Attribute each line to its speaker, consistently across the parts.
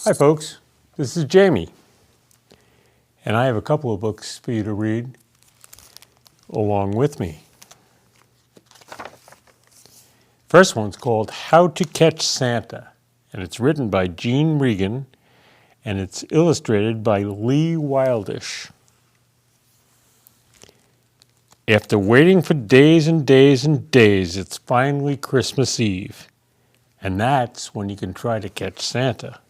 Speaker 1: Hi folks, this is Jamie, and I have a couple of books for you to read along with me. First one's called How to Catch Santa, and it's written by Jean Regan, and it's illustrated by Lee Wildish. After waiting for days and days and days, it's finally Christmas Eve, and that's when you can try to catch Santa.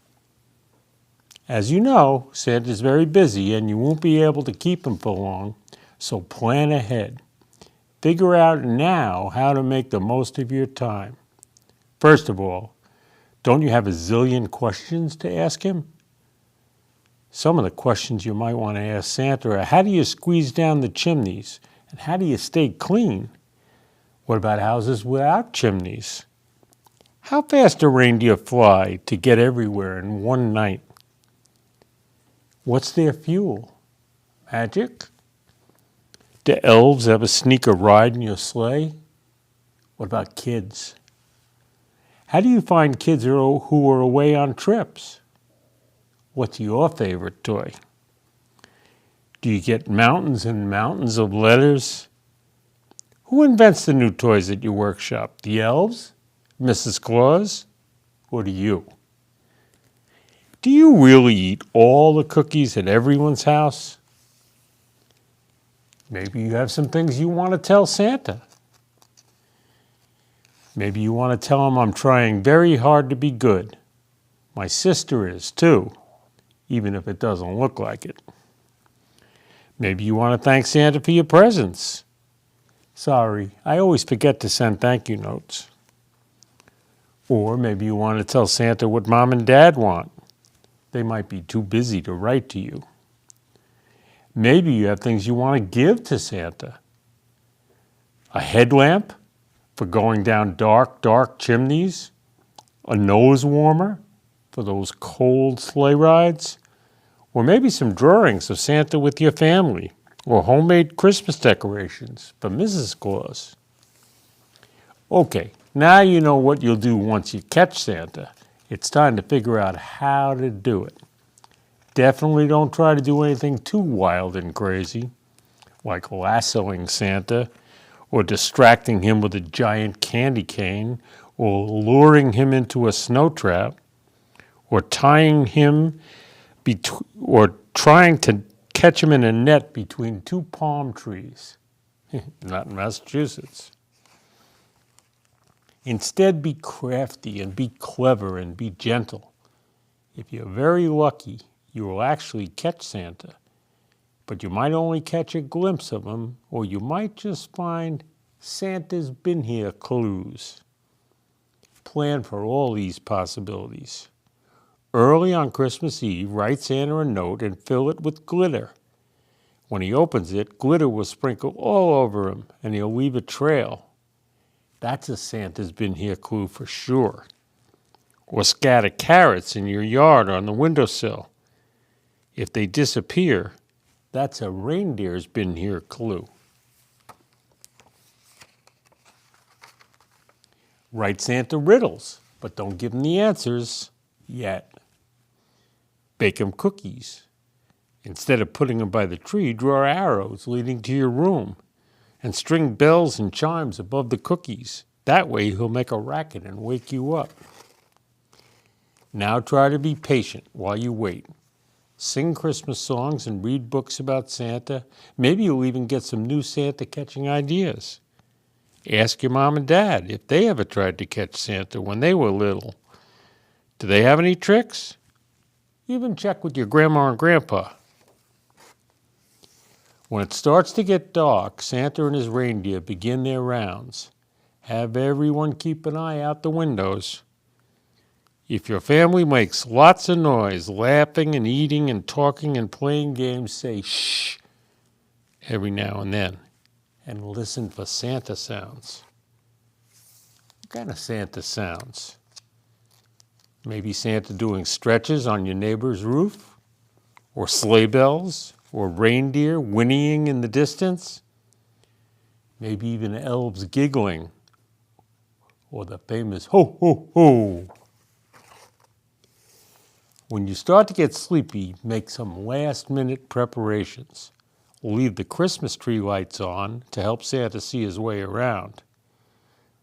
Speaker 1: As you know, Santa's very busy and you won't be able to keep him for long, so plan ahead. Figure out now how to make the most of your time. First of all, don't you have a zillion questions to ask him? Some of the questions you might want to ask Santa are, how do you squeeze down the chimneys? And how do you stay clean? What about houses without chimneys? How fast do reindeer fly to get everywhere in one night? What's their fuel? Magic? Do elves ever sneak a ride in your sleigh? What about kids? How do you find kids who are away on trips? What's your favorite toy? Do you get mountains and mountains of letters? Who invents the new toys at your workshop? The elves? Mrs. Claus? Or do you? Do you really eat all the cookies at everyone's house? Maybe you have some things you want to tell Santa. Maybe you want to tell him I'm trying very hard to be good. My sister is too, even if it doesn't look like it. Maybe you want to thank Santa for your presents. Sorry, I always forget to send thank you notes. Or maybe you want to tell Santa what Mom and Dad want. They might be too busy to write to you. Maybe you have things you want to give to Santa. A headlamp for going down dark, dark chimneys. A nose warmer for those cold sleigh rides. Or maybe some drawings of Santa with your family. Or homemade Christmas decorations for Mrs. Claus. Okay, now you know what you'll do once you catch Santa. It's time to figure out how to do it. Definitely don't try to do anything too wild and crazy, like lassoing Santa, or distracting him with a giant candy cane, or luring him into a snow trap, or tying him, or trying to catch him in a net between two palm trees. Not in Massachusetts. Instead, be crafty and be clever and be gentle. If you're very lucky, you will actually catch Santa. But you might only catch a glimpse of him, or you might just find Santa's been here clues. Plan for all these possibilities. Early on Christmas Eve, write Santa a note and fill it with glitter. When he opens it, glitter will sprinkle all over him, and he'll leave a trail. That's a Santa's been here clue for sure. Or scatter carrots in your yard on the windowsill. If they disappear, that's a reindeer's been here clue. Write Santa riddles, but don't give him the answers yet. Bake him cookies. Instead of putting them by the tree, draw arrows leading to your room. And string bells and chimes above the cookies. That way he'll make a racket and wake you up. Now try to be patient while you wait. Sing Christmas songs and read books about Santa. Maybe you'll even get some new Santa catching ideas. Ask your mom and dad if they ever tried to catch Santa when they were little. Do they have any tricks? Even check with your grandma and grandpa. When it starts to get dark, Santa and his reindeer begin their rounds. Have everyone keep an eye out the windows. If your family makes lots of noise, laughing and eating and talking and playing games, say shh every now and listen for Santa sounds. What kind of Santa sounds? Maybe Santa doing stretches on your neighbor's roof? Or sleigh bells? Or reindeer whinnying in the distance? Maybe even elves giggling. Or the famous ho, ho, ho. When you start to get sleepy, make some last-minute preparations. Leave the Christmas tree lights on to help Santa see his way around.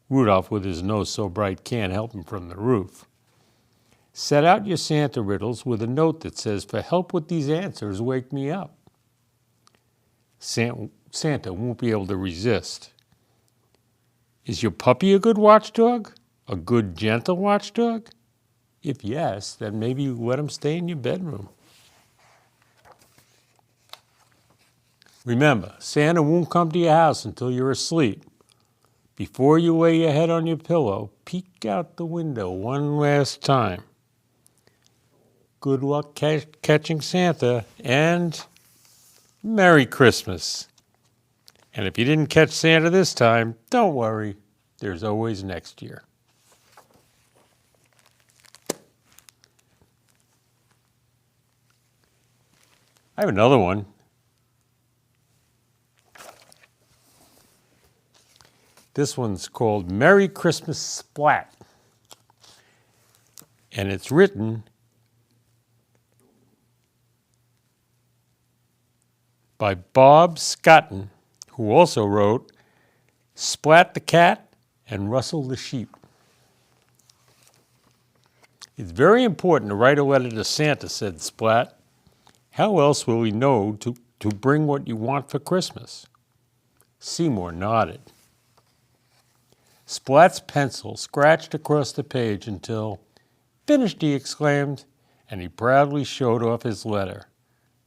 Speaker 1: Rudolph, with his nose so bright, can't help him from the roof. Set out your Santa riddles with a note that says, "For help with these answers, wake me up." Santa won't be able to resist. Is your puppy a good watchdog? A good, gentle watchdog? If yes, then maybe let him stay in your bedroom. Remember, Santa won't come to your house until you're asleep. Before you lay your head on your pillow, peek out the window one last time. Good luck catching Santa, and Merry Christmas. And if you didn't catch Santa this time, don't worry, there's always next year. I have another one. This one's called Merry Christmas Splat. And it's written by Bob Scotton, who also wrote Splat the Cat and Russell the Sheep. It's very important to write a letter to Santa, said Splat. How else will he know to bring what you want for Christmas? Seymour nodded. Splat's pencil scratched across the page until, "Finished," he exclaimed, and he proudly showed off his letter.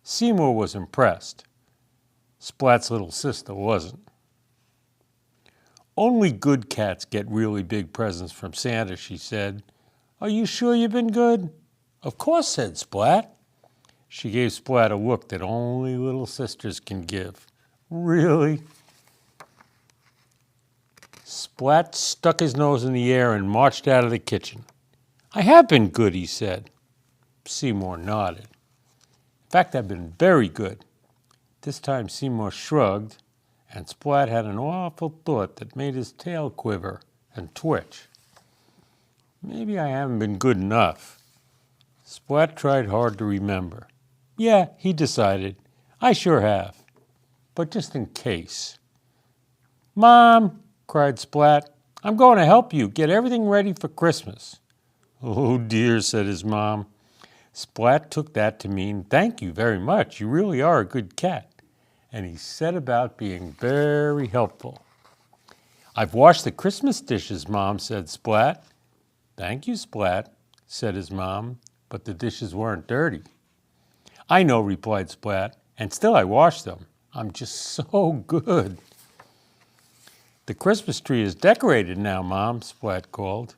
Speaker 1: Seymour was impressed. Splat's little sister wasn't. "Only good cats get really big presents from Santa," she said. "Are you sure you've been good?" "Of course," said Splat. She gave Splat a look that only little sisters can give. "Really?" Splat stuck his nose in the air and marched out of the kitchen. "I have been good," he said. Seymour nodded. "In fact, I've been very good." This time Seymour shrugged, and Splat had an awful thought that made his tail quiver and twitch. Maybe I haven't been good enough. Splat tried hard to remember. Yeah, he decided, I sure have. But just in case. "Mom," cried Splat, "I'm going to help you get everything ready for Christmas." "Oh dear," said his mom. Splat took that to mean, "Thank you very much. You really are a good cat." And he set about being very helpful. "I've washed the Christmas dishes, Mom," said Splat. "Thank you, Splat," said his mom, "but the dishes weren't dirty." "I know," replied Splat, "and still I washed them. I'm just so good." "The Christmas tree is decorated now, Mom," Splat called.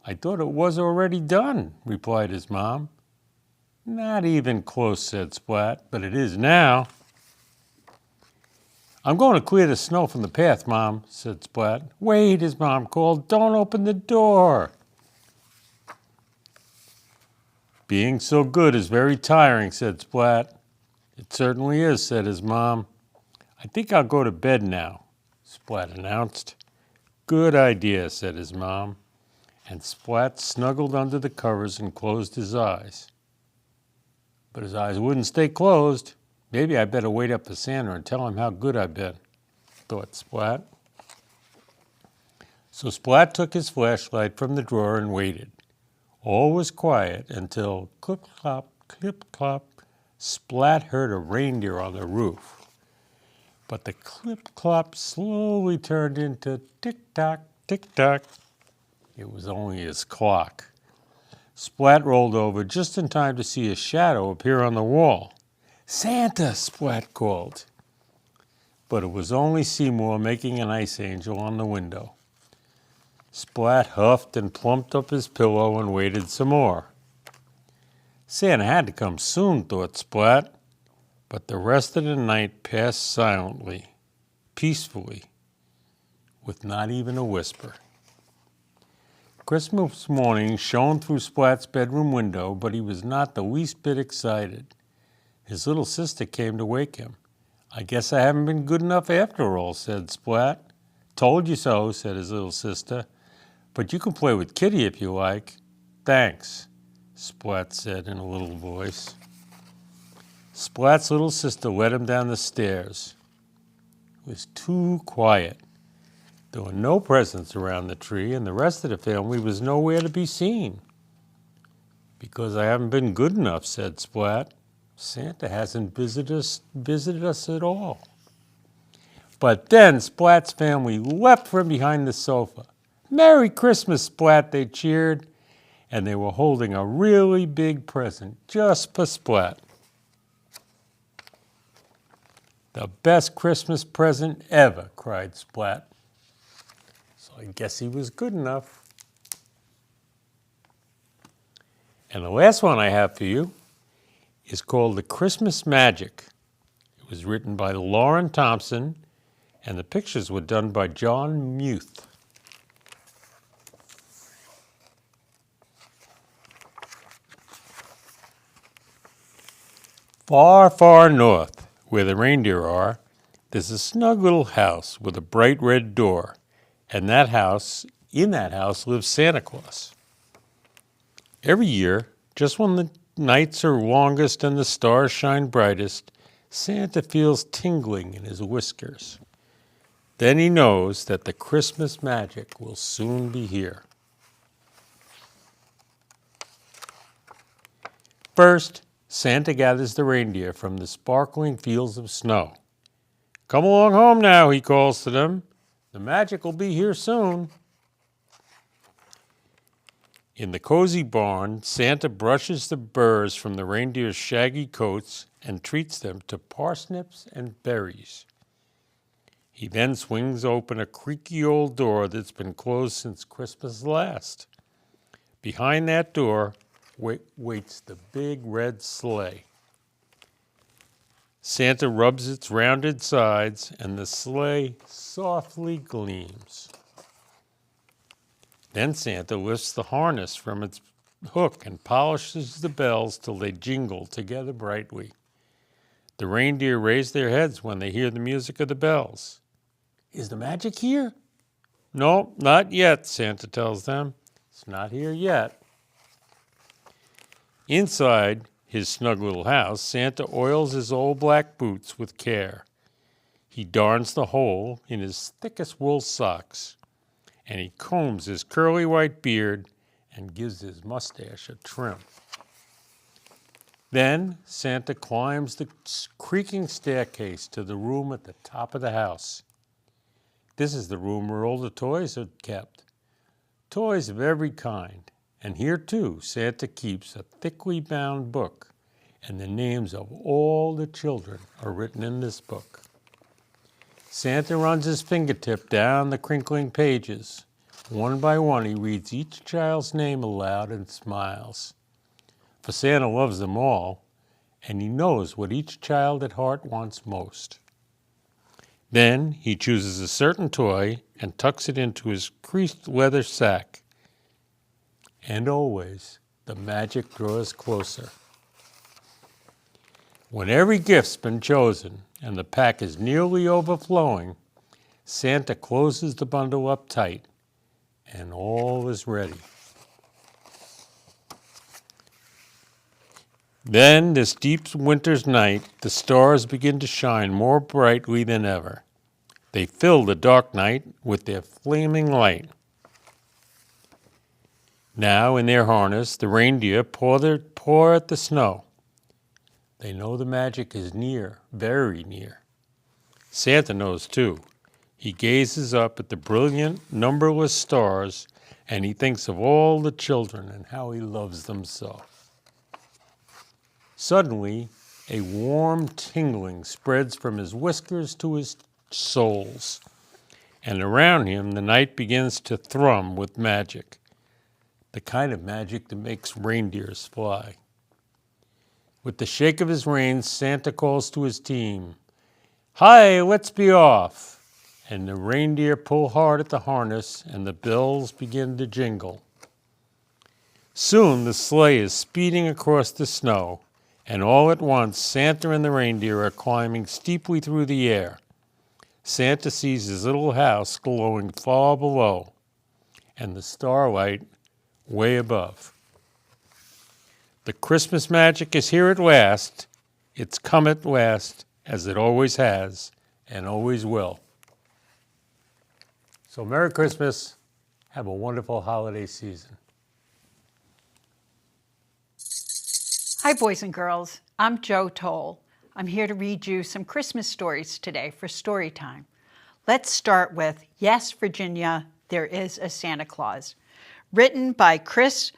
Speaker 1: "I thought it was already done," replied his mom. "Not even close," said Splat, "but it is now." "I'm going to clear the snow from the path, Mom," said Splat. "Wait," his mom called. "Don't open the door." "Being so good is very tiring," said Splat. "It certainly is," said his mom. "I think I'll go to bed now," Splat announced. "Good idea," said his mom. And Splat snuggled under the covers and closed his eyes. But his eyes wouldn't stay closed. "Maybe I better wait up for Santa and tell him how good I've been," thought Splat. So Splat took his flashlight from the drawer and waited. All was quiet until clip-clop, clip-clop, Splat heard a reindeer on the roof. But the clip-clop slowly turned into tick-tock, tick-tock. It was only his clock. Splat rolled over just in time to see a shadow appear on the wall. "Santa!" Splat called. But it was only Seymour making an ice angel on the window. Splat huffed and plumped up his pillow and waited some more. Santa had to come soon, thought Splat. But the rest of the night passed silently, peacefully, with not even a whisper. Christmas morning shone through Splat's bedroom window, but he was not the least bit excited. His little sister came to wake him. "I guess I haven't been good enough after all," said Splat. "Told you so," said his little sister. "But you can play with Kitty if you like." "Thanks." Splat said in a little voice. Splat's little sister led him down the stairs. It was too quiet. There were no presents around the tree, and the rest of the family was nowhere to be seen. Because I haven't been good enough, said Splat. Santa hasn't visited us at all. But then Splat's family leapt from behind the sofa. Merry Christmas, Splat, they cheered, and they were holding a really big present just for Splat. The best Christmas present ever, cried Splat. So I guess he was good enough. And the last one I have for you is called The Christmas Magic. It was written by Lauren Thompson, and the pictures were done by John Muth. Far, far north, where the reindeer are, there's a snug little house with a bright red door, and in that house lives Santa Claus. Every year, just when the nights are longest and the stars shine brightest, Santa feels tingling in his whiskers. Then he knows that the Christmas magic will soon be here. First, Santa gathers the reindeer from the sparkling fields of snow. Come along home now, he calls to them. The magic will be here soon. In the cozy barn, Santa brushes the burrs from the reindeer's shaggy coats and treats them to parsnips and berries. He then swings open a creaky old door that's been closed since Christmas last. Behind that door waits the big red sleigh. Santa rubs its rounded sides, and the sleigh softly gleams. Then Santa lifts the harness from its hook and polishes the bells till they jingle together brightly. The reindeer raise their heads when they hear the music of the bells. Is the magic here? No, not yet, Santa tells them. It's not here yet. Inside his snug little house, Santa oils his old black boots with care. He darns the hole in his thickest wool socks, and he combs his curly white beard and gives his mustache a trim. Then Santa climbs the creaking staircase to the room at the top of the house. This is the room where all the toys are kept. Toys of every kind. And here, too, Santa keeps a thickly bound book, and the names of all the children are written in this book. Santa runs his fingertip down the crinkling pages. One by one, he reads each child's name aloud and smiles. For Santa loves them all, and he knows what each child at heart wants most. Then he chooses a certain toy and tucks it into his creased leather sack. And always, the magic draws closer. When every gift's been chosen and the pack is nearly overflowing, Santa closes the bundle up tight, and all is ready. Then, this deep winter's night, the stars begin to shine more brightly than ever. They fill the dark night with their flaming light. Now, in their harness, the reindeer pour at the snow. They know the magic is near, very near. Santa knows too. He gazes up at the brilliant, numberless stars, and he thinks of all the children and how he loves them so. Suddenly, a warm tingling spreads from his whiskers to his soles, and around him the night begins to thrum with magic. The kind of magic that makes reindeers fly. With the shake of his reins, Santa calls to his team, "Hi, let's be off!" And the reindeer pull hard at the harness, and the bells begin to jingle. Soon the sleigh is speeding across the snow, and all at once Santa and the reindeer are climbing steeply through the air. Santa sees his little house glowing far below, and the starlight way above. The Christmas magic is here at last. It's come at last, as it always has and always will. So Merry Christmas. Have a wonderful holiday season.
Speaker 2: Hi, boys and girls. I'm Jo Toll. I'm here to read you some Christmas stories today for Storytime. Let's start with Yes, Virginia, There is a Santa Claus, written by Chris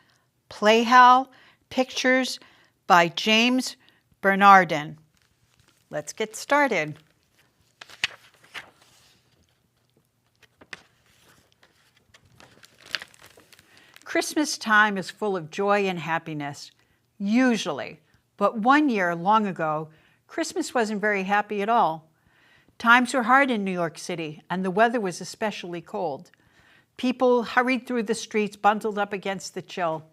Speaker 2: Playhow, pictures by James Bernardin. Let's get started. Christmas time is full of joy and happiness, usually. But one year, long ago, Christmas wasn't very happy at all. Times were hard in New York City, and the weather was especially cold. People hurried through the streets, bundled up against the chill.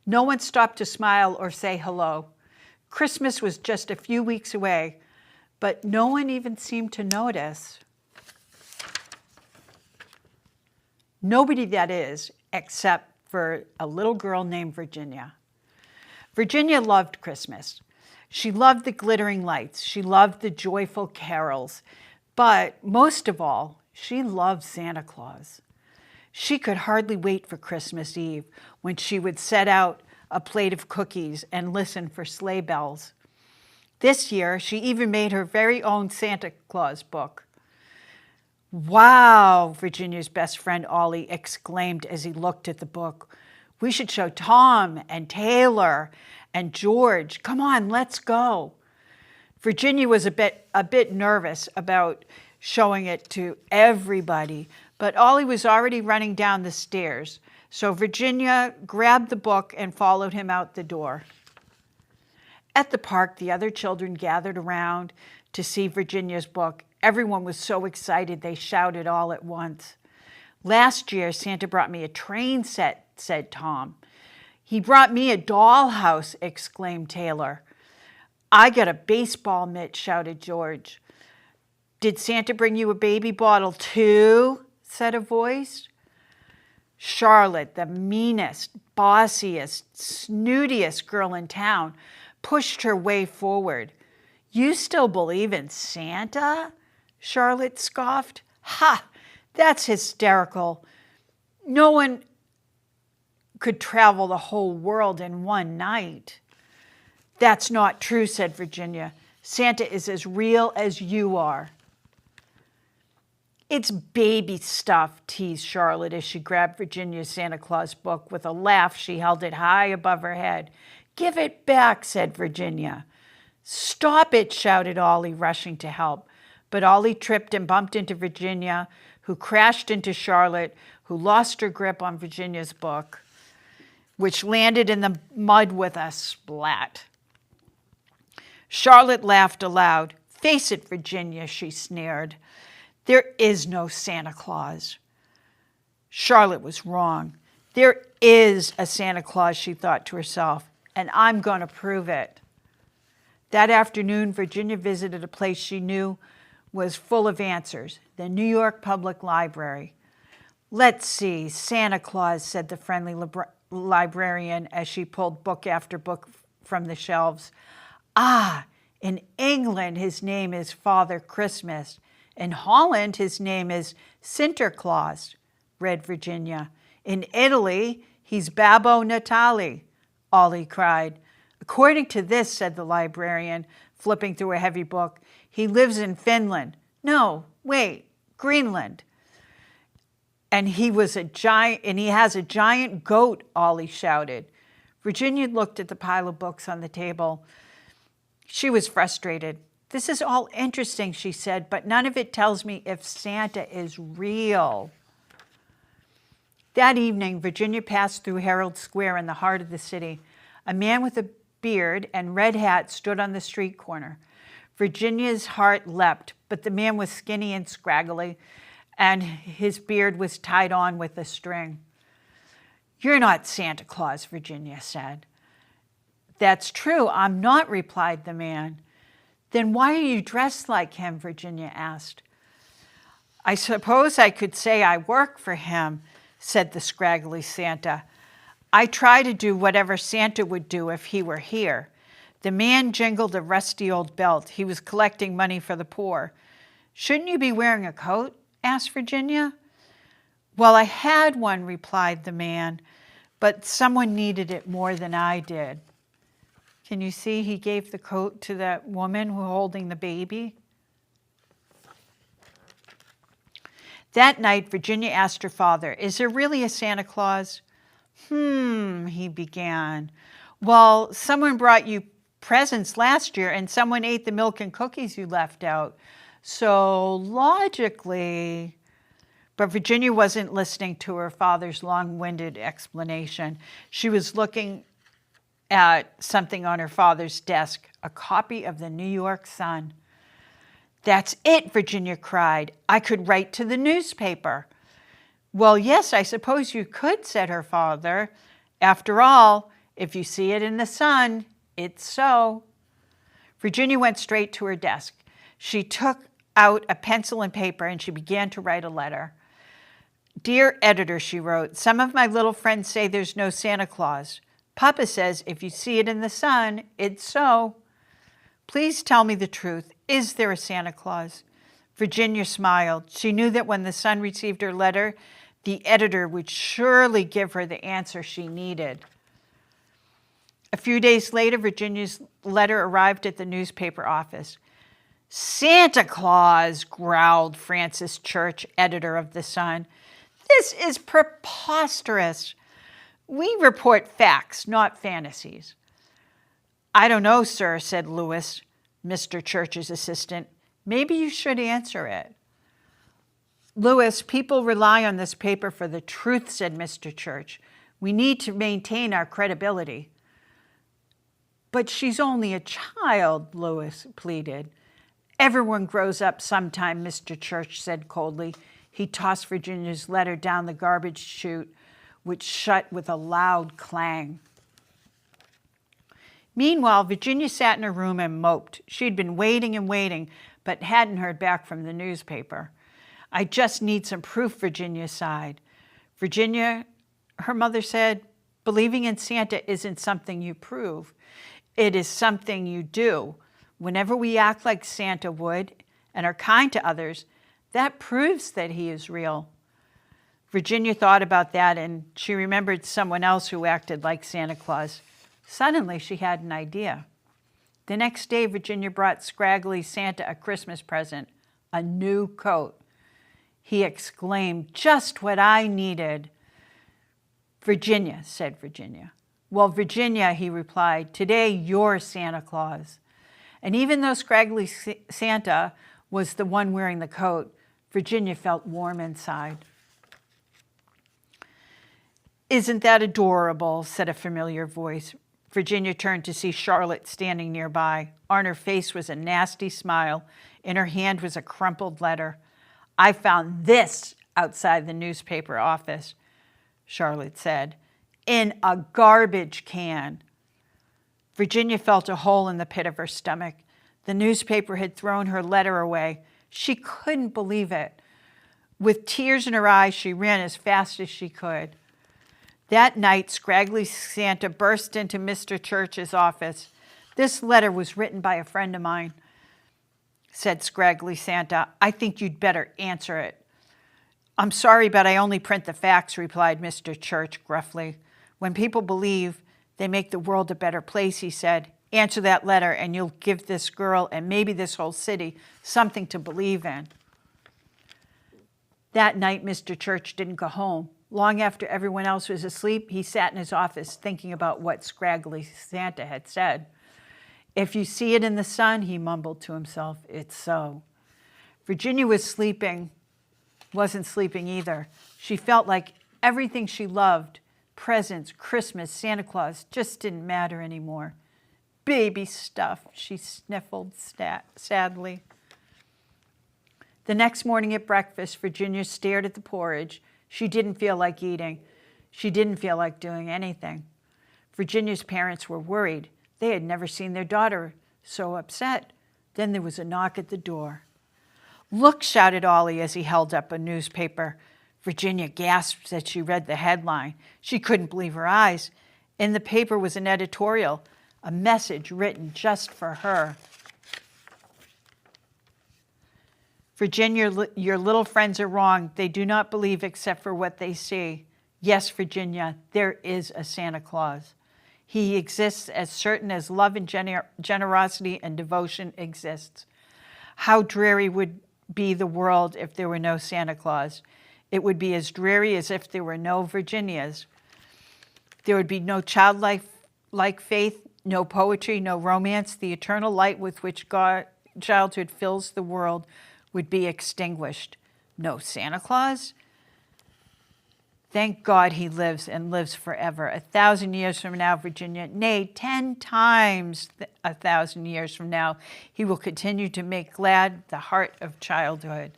Speaker 2: No one stopped to smile or say hello. Christmas was just a few weeks away, but no one even seemed to notice. Nobody, that is, except for a little girl named Virginia. Virginia loved Christmas. She loved the glittering lights. She loved the joyful carols. But most of all, she loved Santa Claus. She could hardly wait for Christmas Eve, when she would set out a plate of cookies and listen for sleigh bells. This year, she even made her very own Santa Claus book. "Wow," Virginia's best friend Ollie exclaimed as he looked at the book. "We should show Tom and Taylor and George. Come on, let's go." Virginia was a bit nervous about showing it to everybody, but Ollie was already running down the stairs. So Virginia grabbed the book and followed him out the door. At the park, the other children gathered around to see Virginia's book. Everyone was so excited they shouted all at once. "Last year, Santa brought me a train set," said Tom. "He brought me a dollhouse," exclaimed Taylor. "I got a baseball mitt," shouted George. "Did Santa bring you a baby bottle too?" said a voice. Charlotte, the meanest, bossiest, snootiest girl in town, pushed her way forward. "You still believe in Santa?" Charlotte scoffed. "Ha! That's hysterical. No one could travel the whole world in one night." "That's not true," said Virginia. "Santa is as real as you are." "It's baby stuff," teased Charlotte as she grabbed Virginia's Santa Claus book. With a laugh, she held it high above her head. "Give it back," said Virginia. "Stop it," shouted Ollie, rushing to help. But Ollie tripped and bumped into Virginia, who crashed into Charlotte, who lost her grip on Virginia's book, which landed in the mud with a splat. Charlotte laughed aloud. "Face it, Virginia," she sneered. "There is no Santa Claus." Charlotte was wrong. "There is a Santa Claus," she thought to herself, "and I'm going to prove it." That afternoon, Virginia visited a place she knew was full of answers, the New York Public Library. "Let's see, Santa Claus," said the friendly librarian as she pulled book after book from the shelves. "Ah, in England, his name is Father Christmas. In Holland, his name is Sinterklaas," read Virginia. "In Italy, he's Babbo Natale," Ollie cried. "According to this," said the librarian, flipping through a heavy book, "he lives in Finland. No, wait, Greenland. And he has a giant goat," Ollie shouted. Virginia looked at the pile of books on the table. She was frustrated. "This is all interesting," she said, "but none of it tells me if Santa is real." That evening, Virginia passed through Herald Square in the heart of the city. A man with a beard and red hat stood on the street corner. Virginia's heart leapt, but the man was skinny and scraggly, and his beard was tied on with a string. "You're not Santa Claus," Virginia said. "That's true, I'm not," replied the man. "Then why are you dressed like him?" Virginia asked. "I suppose I could say I work for him," said the scraggly Santa. I try to do whatever Santa would do if he were here. The man jingled a rusty old belt. He was collecting money for the poor. Shouldn't you be wearing a coat? Asked Virginia. Well, I had one, replied the man, but someone needed it more than I did. Can you see he gave the coat to that woman who was holding the baby? That night, Virginia asked her father, is there really a Santa Claus? He began. Well, someone brought you presents last year and someone ate the milk and cookies you left out. So logically, but Virginia wasn't listening to her father's long-winded explanation. She was looking at something on her father's desk, a copy of the New York Sun. That's it, Virginia cried. I could write to the newspaper. Well, yes, I suppose you could, said her father. After all, if you see it in the Sun, it's so. Virginia went straight to her desk. She took out a pencil and paper and she began to write a letter. Dear editor, she wrote, some of my little friends say there's no Santa Claus. Papa says if you see it in the Sun, it's so. Please tell me the truth. Is there a Santa Claus? Virginia smiled. She knew that when the Sun received her letter, the editor would surely give her the answer she needed. A few days later, Virginia's letter arrived at the newspaper office. Santa Claus, growled Francis Church, editor of the Sun. This is preposterous. We report facts, not fantasies. I don't know, sir, said Lewis, Mr. Church's assistant. Maybe you should answer it. Lewis, people rely on this paper for the truth, said Mr. Church. We need to maintain our credibility. But she's only a child, Lewis pleaded. Everyone grows up sometime, Mr. Church said coldly. He tossed Virginia's letter down the garbage chute, which shut with a loud clang. Meanwhile, Virginia sat in her room and moped. She'd been waiting and waiting, but hadn't heard back from the newspaper. I just need some proof, Virginia sighed. Virginia, her mother said, believing in Santa isn't something you prove. It is something you do. Whenever we act like Santa would and are kind to others, that proves that he is real. Virginia thought about that and she remembered someone else who acted like Santa Claus. Suddenly, she had an idea. The next day, Virginia brought scraggly Santa a Christmas present, a new coat. He exclaimed, just what I needed. Virginia, said Virginia. Well, Virginia, he replied, today you're Santa Claus. And even though scraggly Santa was the one wearing the coat, Virginia felt warm inside. Isn't that adorable, said a familiar voice. Virginia turned to see Charlotte standing nearby. On her face was a nasty smile. In her hand was a crumpled letter. I found this outside the newspaper office, Charlotte said, in a garbage can. Virginia felt a hole in the pit of her stomach. The newspaper had thrown her letter away. She couldn't believe it. With tears in her eyes, she ran as fast as she could. That night, scraggly Santa burst into Mr. Church's office. This letter was written by a friend of mine, said scraggly Santa. I think you'd better answer it. I'm sorry, but I only print the facts, replied Mr. Church gruffly. When people believe, they make the world a better place, he said. Answer that letter and you'll give this girl and maybe this whole city something to believe in. That night, Mr. Church didn't go home. Long after everyone else was asleep, he sat in his office thinking about what scraggly Santa had said. If you see it in the Sun, he mumbled to himself, it's so. Virginia wasn't sleeping either. She felt like everything she loved, presents, Christmas, Santa Claus, just didn't matter anymore. Baby stuff, she sniffled sadly. The next morning at breakfast, Virginia stared at the porridge. She didn't feel like eating. She didn't feel like doing anything. Virginia's parents were worried. They had never seen their daughter so upset. Then there was a knock at the door. Look, shouted Ollie as he held up a newspaper. Virginia gasped as she read the headline. She couldn't believe her eyes. In the paper was an editorial, a message written just for her. Virginia, your little friends are wrong. They do not believe except for what they see. Yes, Virginia, there is a Santa Claus. He exists as certain as love and generosity and devotion exists. How dreary would be the world if there were no Santa Claus. It would be as dreary as if there were no Virginias. There would be no childlike faith, no poetry, no romance. The eternal light with which childhood fills the world would be extinguished. No Santa Claus? Thank God he lives and lives forever. 1,000 years from now, Virginia, nay, 10 times 1,000 years from now, he will continue to make glad the heart of childhood.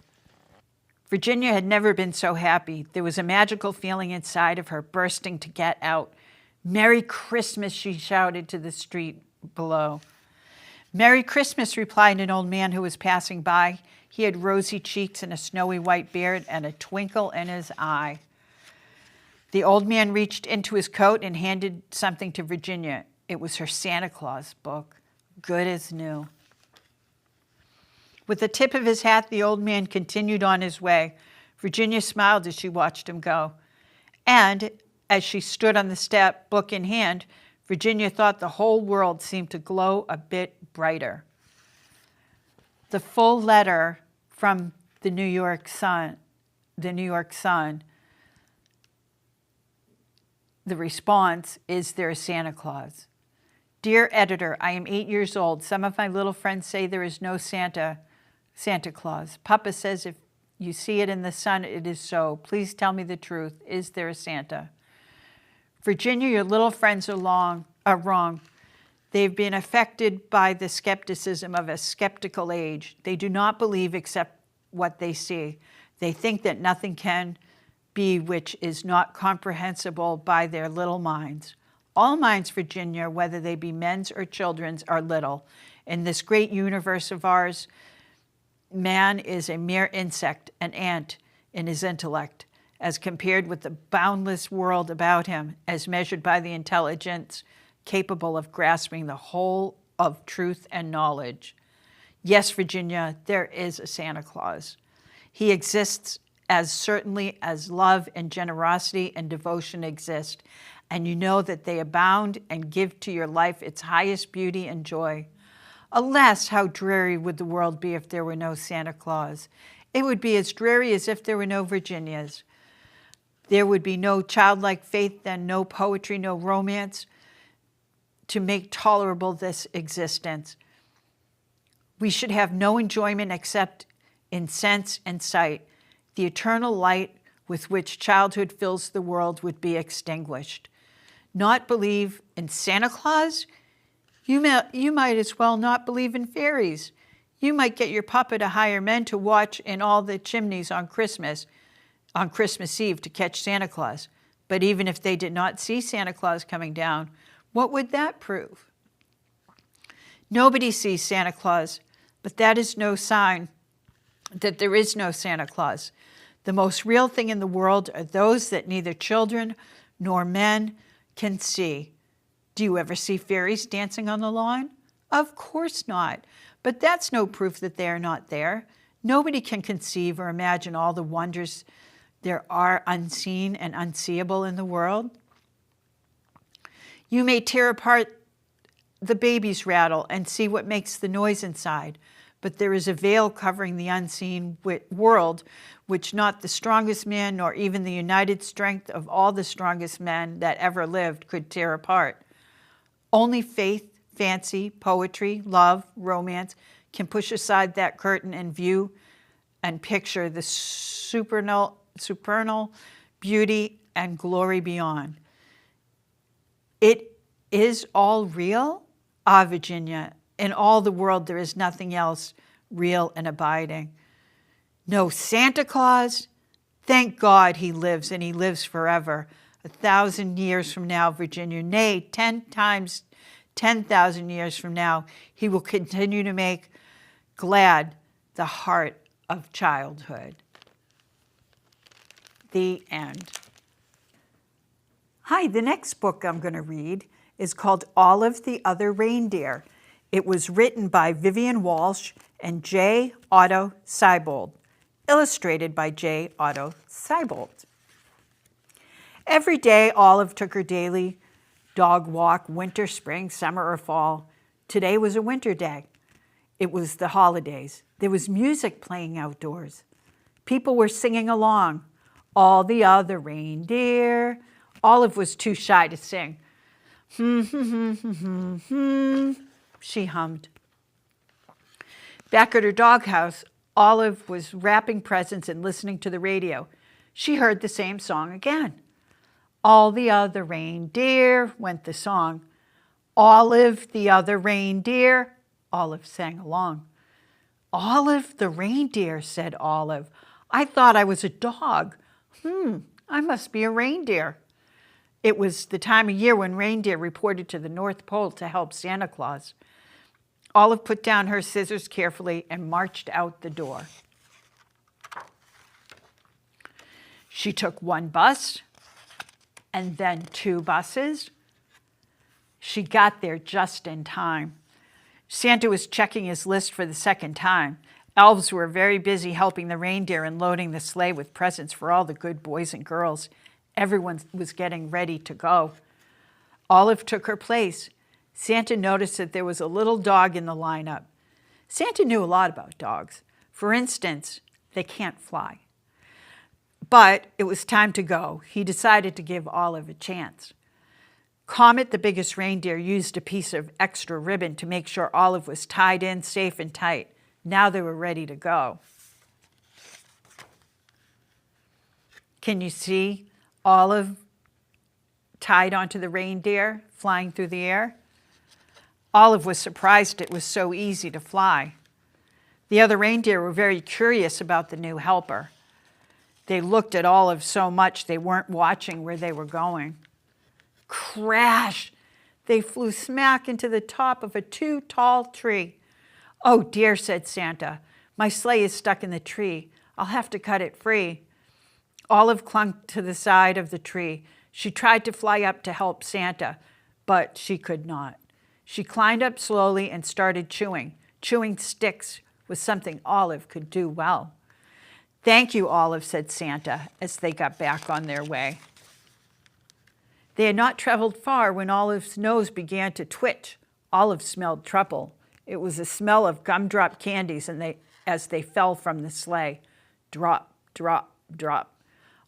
Speaker 2: Virginia had never been so happy. There was a magical feeling inside of her bursting to get out. Merry Christmas, she shouted to the street below. Merry Christmas, replied an old man who was passing by. He had rosy cheeks and a snowy white beard and a twinkle in his eye. The old man reached into his coat and handed something to Virginia. It was her Santa Claus book, good as new. With the tip of his hat, the old man continued on his way. Virginia smiled as she watched him go. And as she stood on the step, book in hand, Virginia thought the whole world seemed to glow a bit brighter. The full letter from the New York Sun, the response is, there is Santa Claus. Dear editor, I am 8 years old. Some of my little friends say there is no Santa Claus. Papa says if you see it in the sun, it is so. Please tell me the truth. Is there a Santa? Virginia, your little friends are wrong. They've been affected by the skepticism of a skeptical age. They do not believe except what they see. They think that nothing can be which is not comprehensible by their little minds. All minds, Virginia, whether they be men's or children's, are little. In this great universe of ours, man is a mere insect, an ant in his intellect, as compared with the boundless world about him, as measured by the intelligence capable of grasping the whole of truth and knowledge. Yes, Virginia, there is a Santa Claus. He exists as certainly as love and generosity and devotion exist, and you know that they abound and give to your life its highest beauty and joy. Alas, how dreary would the world be if there were no Santa Claus. It would be as dreary as if there were no Virginias. There would be no childlike faith then, no poetry, no romance to make tolerable this existence. We should have no enjoyment except in sense and sight. The eternal light with which childhood fills the world would be extinguished. Not believe in Santa Claus? You might as well not believe in fairies. You might get your papa to hire men to watch in all the chimneys on Christmas Eve to catch Santa Claus. But even if they did not see Santa Claus coming down, what would that prove? Nobody sees Santa Claus, but that is no sign that there is no Santa Claus. The most real thing in the world are those that neither children nor men can see. Do you ever see fairies dancing on the lawn? Of course not. But that's no proof that they are not there. Nobody can conceive or imagine all the wonders there are unseen and unseeable in the world. You may tear apart the baby's rattle and see what makes the noise inside, but there is a veil covering the unseen world which not the strongest man nor even the united strength of all the strongest men that ever lived could tear apart. Only faith, fancy, poetry, love, romance can push aside that curtain and view and picture the supernal beauty and glory beyond. It is all real? Ah, Virginia, in all the world there is nothing else real and abiding. No Santa Claus? Thank God he lives, and he lives forever. 1,000 years from now, Virginia, nay, 10 times 10,000 years from now, he will continue to make glad the heart of childhood. The end. Hi, the next book I'm going to read is called Olive the Other Reindeer. It was written by Vivian Walsh and J. Otto Seibold, illustrated by J. Otto Seibold. Every day, Olive took her daily dog walk, winter, spring, summer, or fall. Today was a winter day. It was the holidays. There was music playing outdoors. People were singing along. All the other reindeer. Olive was too shy to sing. She hummed. Back at her doghouse, Olive was wrapping presents and listening to the radio. She heard the same song again. All the other reindeer, went the song. Olive the other reindeer, Olive sang along. Olive the reindeer, said Olive. I thought I was a dog. I must be a reindeer. It was the time of year when reindeer reported to the North Pole to help Santa Claus. Olive put down her scissors carefully and marched out the door. She took one bus and then 2 buses. She got there just in time. Santa was checking his list for the second time. Elves were very busy helping the reindeer and loading the sleigh with presents for all the good boys and girls. Everyone was getting ready to go. Olive took her place. Santa noticed that there was a little dog in the lineup. Santa knew a lot about dogs. For instance, they can't fly. But it was time to go. He decided to give Olive a chance. Comet, the biggest reindeer, used a piece of extra ribbon to make sure Olive was tied in safe and tight. Now they were ready to go. Can you see Olive tied onto the reindeer, flying through the air? Olive was surprised it was so easy to fly. The other reindeer were very curious about the new helper. They looked at Olive so much they weren't watching where they were going. Crash! They flew smack into the top of a too tall tree. Oh dear, said Santa. My sleigh is stuck in the tree. I'll have to cut it free. Olive clung to the side of the tree. She tried to fly up to help Santa, but she could not. She climbed up slowly and started chewing. Chewing sticks was something Olive could do well. Thank you, Olive, said Santa as they got back on their way. They had not traveled far when Olive's nose began to twitch. Olive smelled trouble. It was the smell of gumdrop candies as they fell from the sleigh. Drop, drop, drop.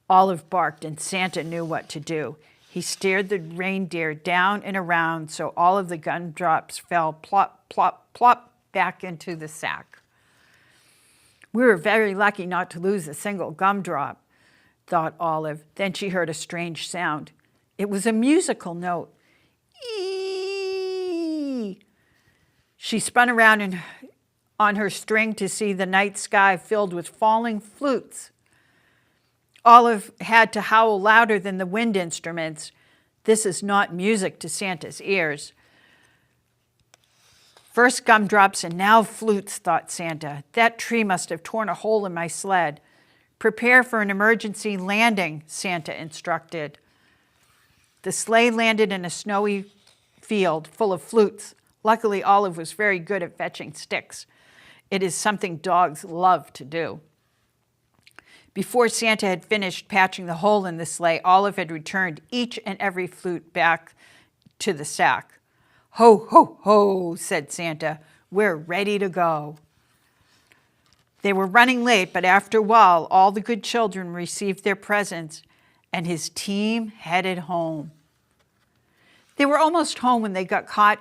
Speaker 2: Olive barked and Santa knew what to do. He steered the reindeer down and around so all of the gumdrops fell plop, plop, plop back into the sack. We were very lucky not to lose a single gumdrop, thought Olive. Then she heard a strange sound. It was a musical note. Eee! She spun around on her string to see the night sky filled with falling flutes. Olive had to howl louder than the wind instruments. This is not music to Santa's ears. First gumdrops and now flutes, thought Santa. That tree must have torn a hole in my sled. Prepare for an emergency landing, Santa instructed. The sleigh landed in a snowy field full of flutes. Luckily, Olive was very good at fetching sticks. It is something dogs love to do. Before Santa had finished patching the hole in the sleigh, Olive had returned each and every flute back to the sack. Ho, ho, ho, said Santa. We're ready to go. They were running late, but after a while, all the good children received their presents, and his team headed home. They were almost home when they got caught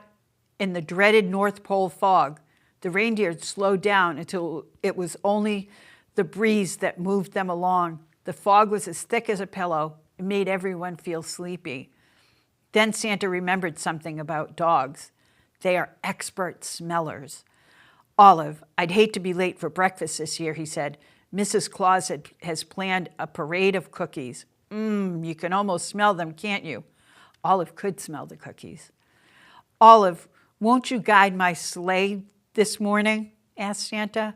Speaker 2: in the dreaded North Pole fog. The reindeer slowed down until it was only the breeze that moved them along. The fog was as thick as a pillow. It made everyone feel sleepy. Then Santa remembered something about dogs. They are expert smellers. Olive, I'd hate to be late for breakfast this year, he said. Mrs. Claus has planned a parade of cookies. You can almost smell them, can't you? Olive could smell the cookies. Olive, won't you guide my sleigh this morning? Asked Santa.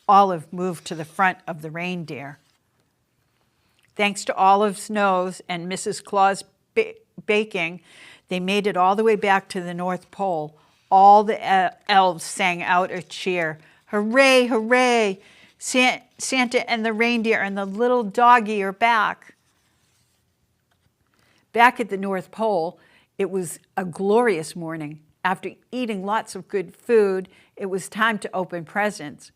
Speaker 2: Olive moved to the front of the reindeer. Thanks to Olive's nose and Mrs. Claus baking, they made it all the way back to the North Pole. All the elves sang out a cheer. Hooray, hooray! Santa and the reindeer and the little doggy are back. Back at the North Pole, it was a glorious morning. After eating lots of good food, it was time to open presents.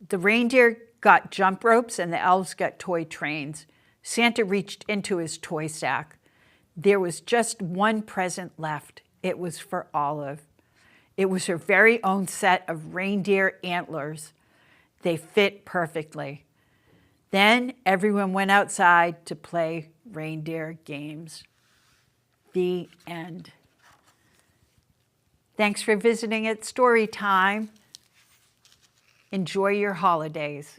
Speaker 2: The reindeer got jump ropes and the elves got toy trains. Santa reached into his toy sack. There was just one present left. It was for Olive. It was her very own set of reindeer antlers. They fit perfectly. Then everyone went outside to play reindeer games. The end. Thanks for visiting at Storytime. Enjoy your holidays.